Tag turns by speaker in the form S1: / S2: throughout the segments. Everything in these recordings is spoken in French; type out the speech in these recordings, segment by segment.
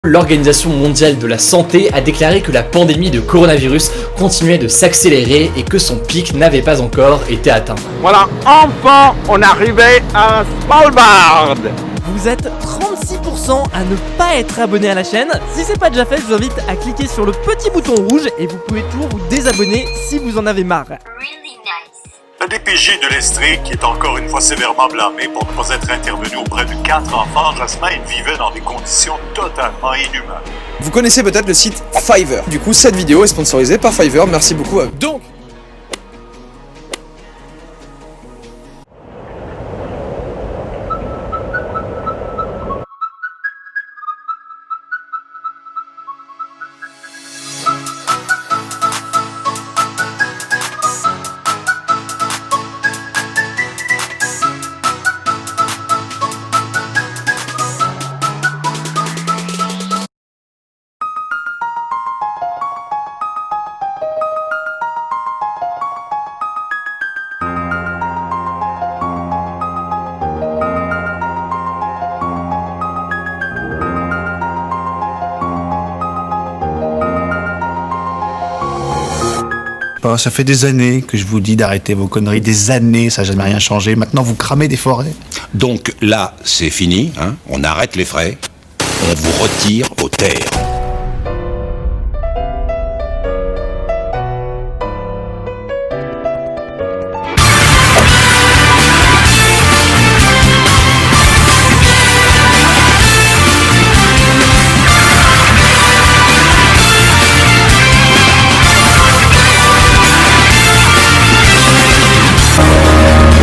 S1: L'Organisation mondiale de la santé a déclaré que la pandémie de coronavirus continuait de s'accélérer et que son pic n'avait pas encore été atteint.
S2: Voilà, enfin on arrivait à Svalbard.
S3: Vous êtes 36% à ne pas être abonné à la chaîne. Si c'est pas déjà fait, je vous invite à cliquer sur le petit bouton rouge et vous pouvez toujours vous désabonner si vous en avez marre.
S4: Le DPJ de l'Estrie, qui est encore une fois sévèrement blâmé pour ne pas être intervenu auprès de 4 enfants, Jasmin vivait dans des conditions totalement inhumaines.
S5: Vous connaissez peut-être le site Fiverr. Du coup, cette vidéo est sponsorisée par Fiverr. Merci beaucoup à eux. Donc,
S6: Ça fait des années que je vous dis d'arrêter vos conneries, des années, ça n'a jamais rien changé. Maintenant, vous cramez des forêts.
S7: Donc là, c'est fini, hein, on arrête les frais, on vous retire aux terres.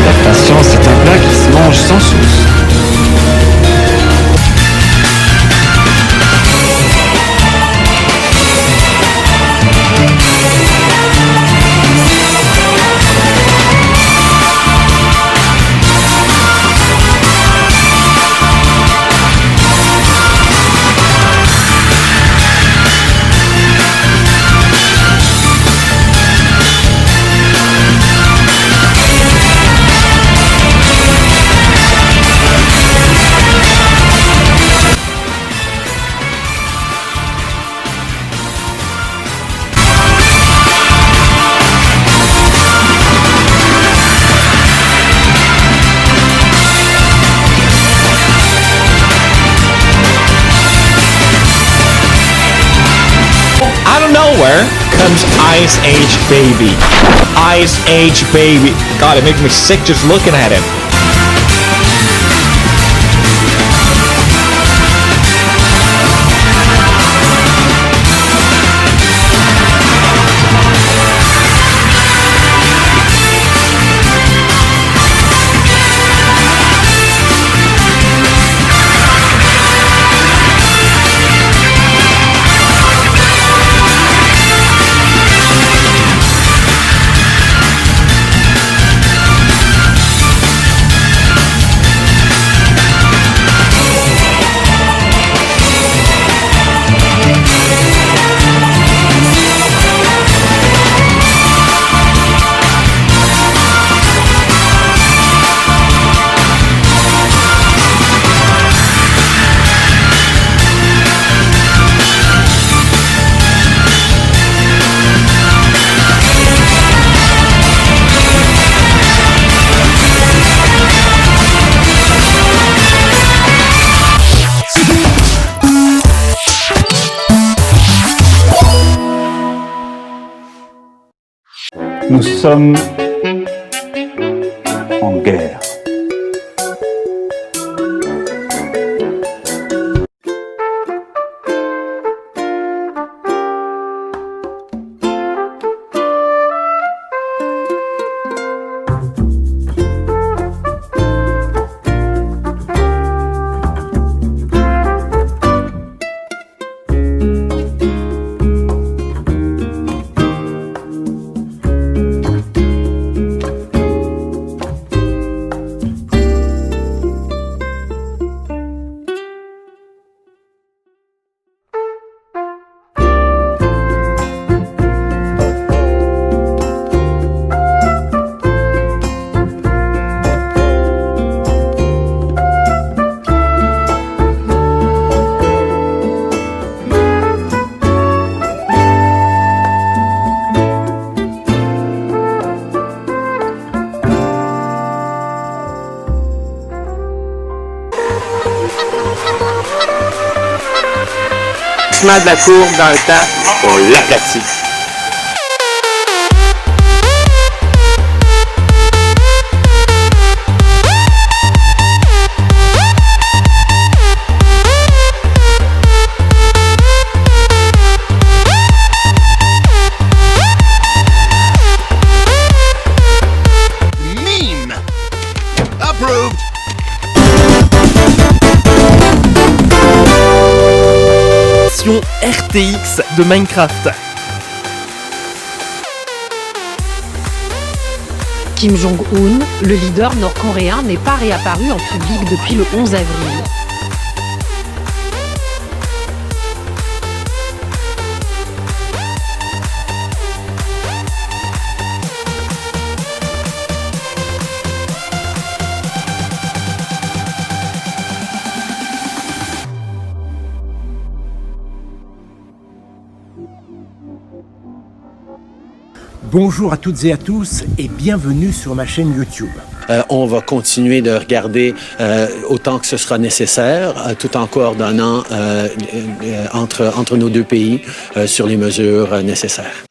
S8: La patience est un plat qui se mange sans sauce.
S9: Out of nowhere comes Ice Age Baby. Ice Age Baby. God, it makes me sick just looking at him.
S8: Nous sommes en guerre.
S2: raccourcissement de la courbe dans le temps, on l'aplatit.
S3: RTX de Minecraft.
S10: Kim Jong-un, le leader nord-coréen, n'est pas réapparu en public depuis le 11 avril.
S11: Bonjour à toutes et à tous et bienvenue sur ma chaîne YouTube.
S12: On va continuer de regarder autant que ce sera nécessaire, tout en coordonnant entre nos deux pays sur les mesures nécessaires.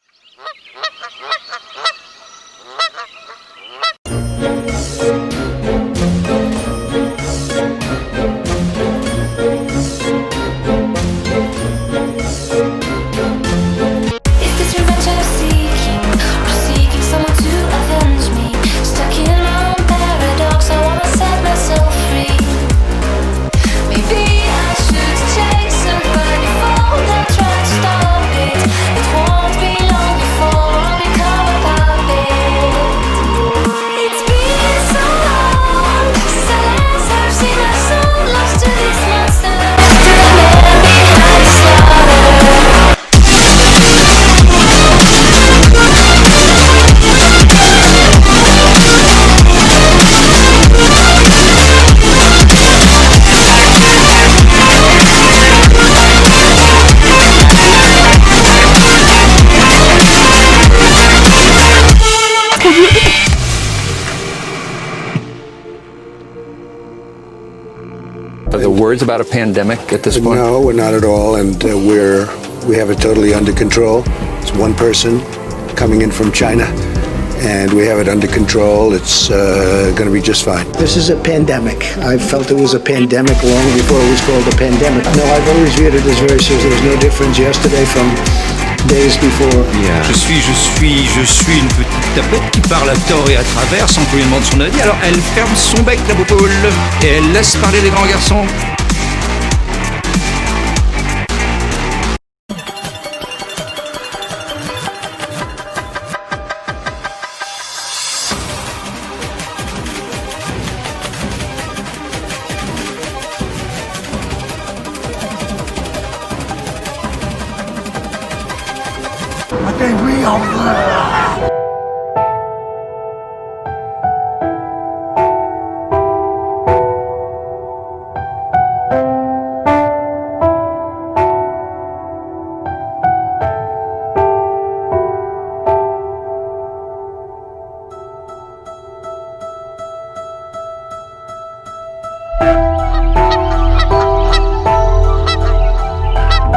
S13: Are the words about a pandemic at this point?
S14: No, we're not at all, and we have it totally under control. It's one person coming in from China, and we have it under control. It's going to be just fine. This is a pandemic. I felt it was a pandemic long before it was called a pandemic. No, I've always viewed it as very serious. There was no difference yesterday from days before.
S15: Yeah. Je suis une petite tapette qui parle à tort et à travers sans qu'on lui demande son avis. Alors elle ferme son bec, la boule, et elle laisse parler les grands garçons.
S14: I think we are.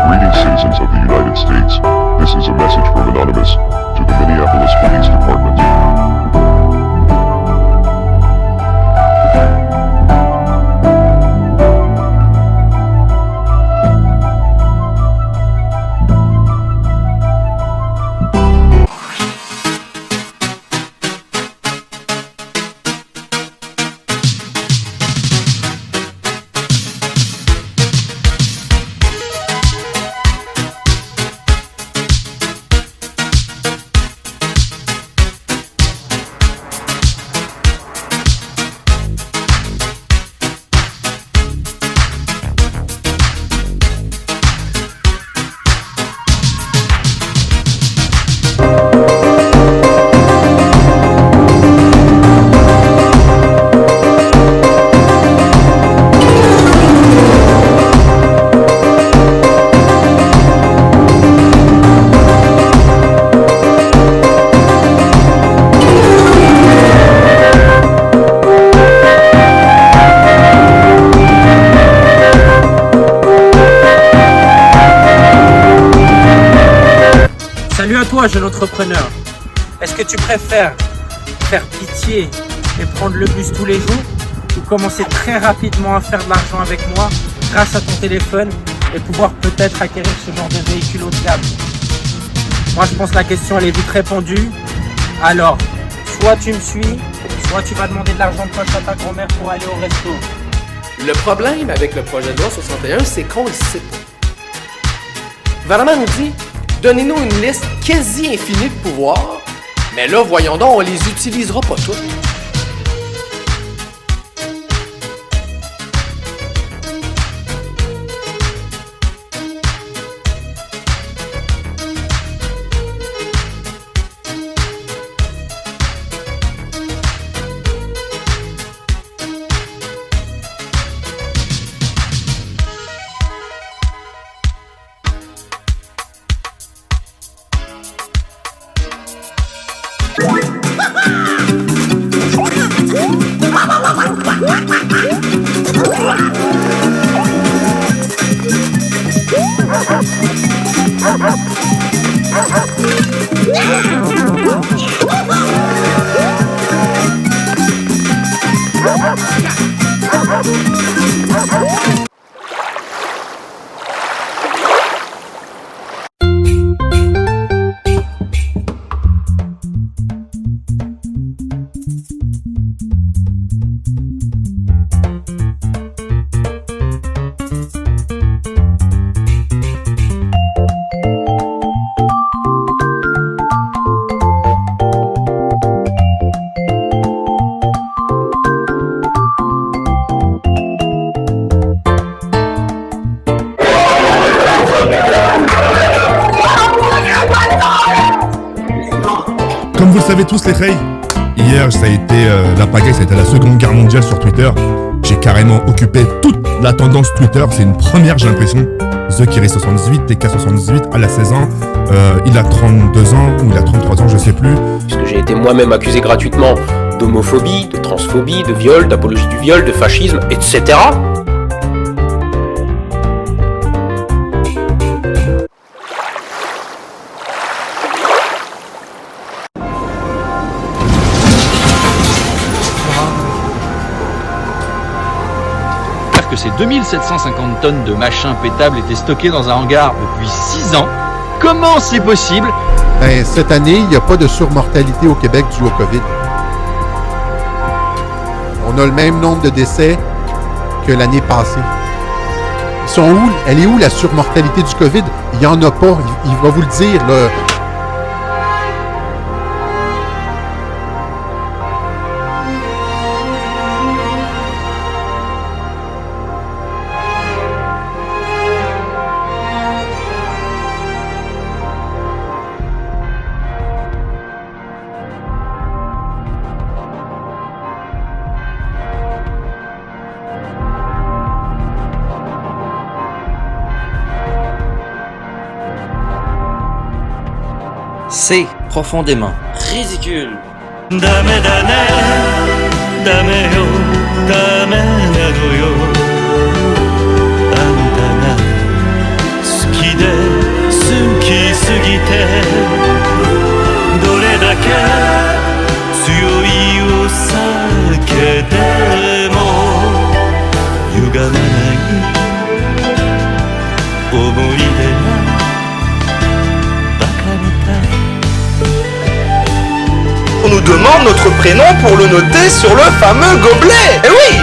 S16: Greetings, citizens of the United States. This is a message from Anonymous to the Minneapolis Police Department.
S17: Salut à toi, jeune entrepreneur. Est-ce que tu préfères faire pitié et prendre le bus tous les jours ou commencer très rapidement à faire de l'argent avec moi grâce à ton téléphone et pouvoir peut-être acquérir ce genre de véhicule haut de gamme? Moi, je pense que la question, elle est vite répondue. Alors, soit tu me suis, soit tu vas demander de l'argent de poche à ta grand-mère pour aller au resto.
S18: Le problème avec le projet de loi 61, c'est qu'on le sait pas. Le gouvernement nous dit, donnez-nous une liste quasi infinie de pouvoirs, mais là, voyons donc, on les utilisera pas toutes.
S19: Comme vous le savez tous les Rey, hier ça a été la pagaille, ça a été la seconde guerre mondiale sur Twitter. J'ai carrément occupé toute la tendance Twitter, c'est une première j'ai l'impression. The Kiri78, TK78, elle a 16 ans, il a 32 ans ou il a 33 ans, je sais plus.
S20: Puisque j'ai été moi-même accusé gratuitement d'homophobie, de transphobie, de viol, d'apologie du viol, de fascisme, etc.
S21: Que ces 2750 tonnes de machins pétables étaient stockées dans un hangar depuis 6 ans. Comment c'est possible?
S22: Ben, cette année, il n'y a pas de surmortalité au Québec due au COVID. On a le même nombre de décès que l'année passée. Ils sont où? Elle est où la surmortalité du COVID? Il n'y en a pas. Il va vous le dire, là.
S23: C'est profondément ridicule.
S2: On nous demande notre prénom pour le noter sur le fameux gobelet. Eh oui!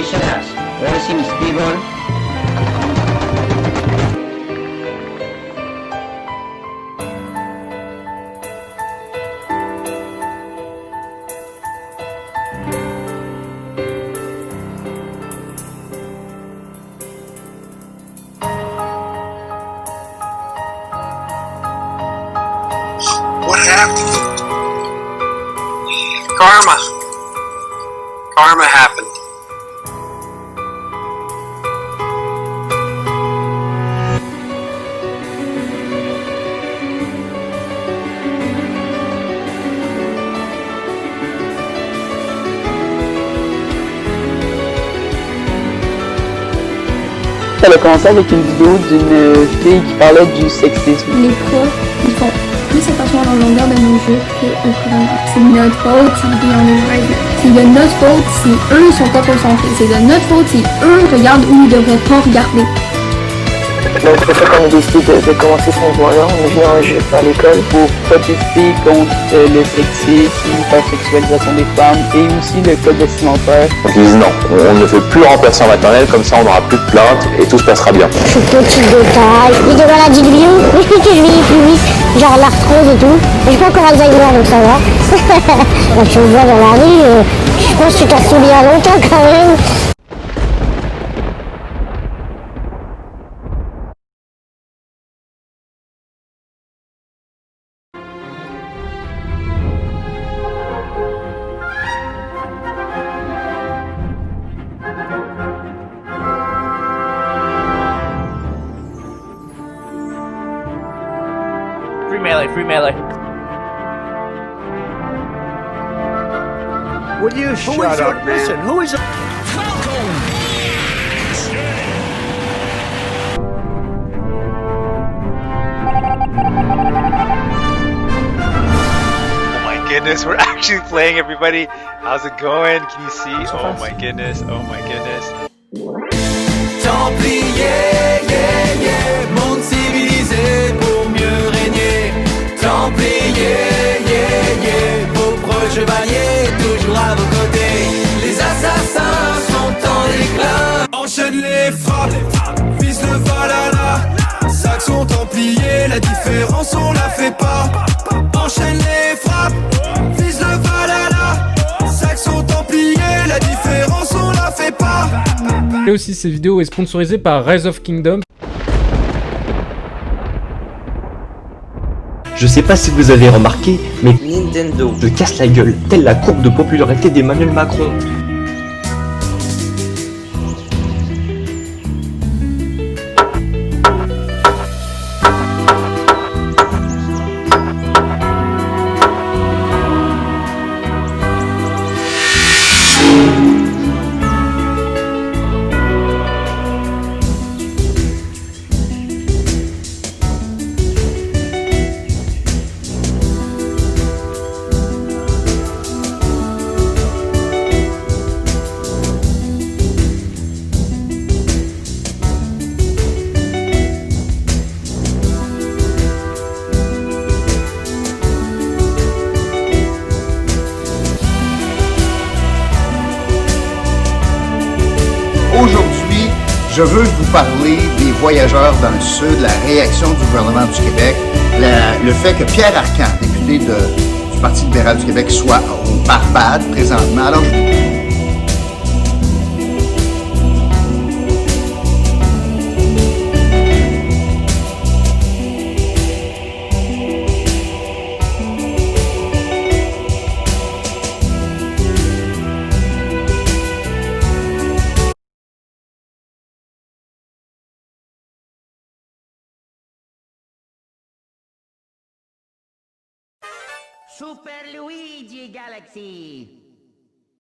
S1: deixaràs. A veure si m'estimen.
S4: What happened? Karma. Karma happened.
S5: Ça a commencé avec une vidéo d'une fille qui parlait du sexisme.
S24: Les profs, ils font plus attention à la longueur de nos jeux qu'au programme. C'est de notre faute si on est mauvais. C'est de notre faute si eux sont pas concentrés. C'est de notre faute si eux regardent où ils devraient pas regarder.
S5: Donc c'est ça qu'on a décidé de commencer ce mouvement-là. On est venu en jeu à l'école pour protester contre le sexisme, l'hypersexualisation des femmes et aussi le code vestimentaire.
S13: Donc ils disent non, on ne fait plus remplacer en maternelle, comme ça on n'aura plus de plaintes et tout se passera bien.
S25: Je suis petite de taille, j'ai des maladies de bio, mais je pense que je vieillis plus vite, genre l'arthrose et tout. Mais je suis pas encore Alzheimer donc ça va. Quand tu me vois dans la rue, je pense que tu t'en souviens longtemps quand même.
S3: Free melee.
S11: Will you shut up, man? Listen, who is
S26: Oh my goodness, we're actually playing, everybody. How's it going? Can you see? Oh my goodness, oh my goodness.
S27: Templier, yeah, yeah, monde civilisé pour mieux régner. Templier, yeah, yeah, vos proches chevaliers toujours à vos côtés. Les assassins sont en déclin. Enchaîne les frappes, fils de Valhalla. Saxon Templier, la différence on la fait pas. Enchaîne les frappes, fils de Valhalla. Saxon Templier, la différence on la fait pas.
S28: Et aussi, cette vidéo est sponsorisée par Rise of Kingdom.
S29: Je sais pas si vous avez remarqué, mais Nintendo se casse la gueule, telle la courbe de popularité d'Emmanuel Macron.
S30: Aujourd'hui, je veux vous parler des voyageurs dans le Sud, la réaction du gouvernement du Québec, le fait que Pierre Arcan, député du Parti libéral du Québec, soit au Barbade présentement. Alors,
S1: Super Luigi Galaxy.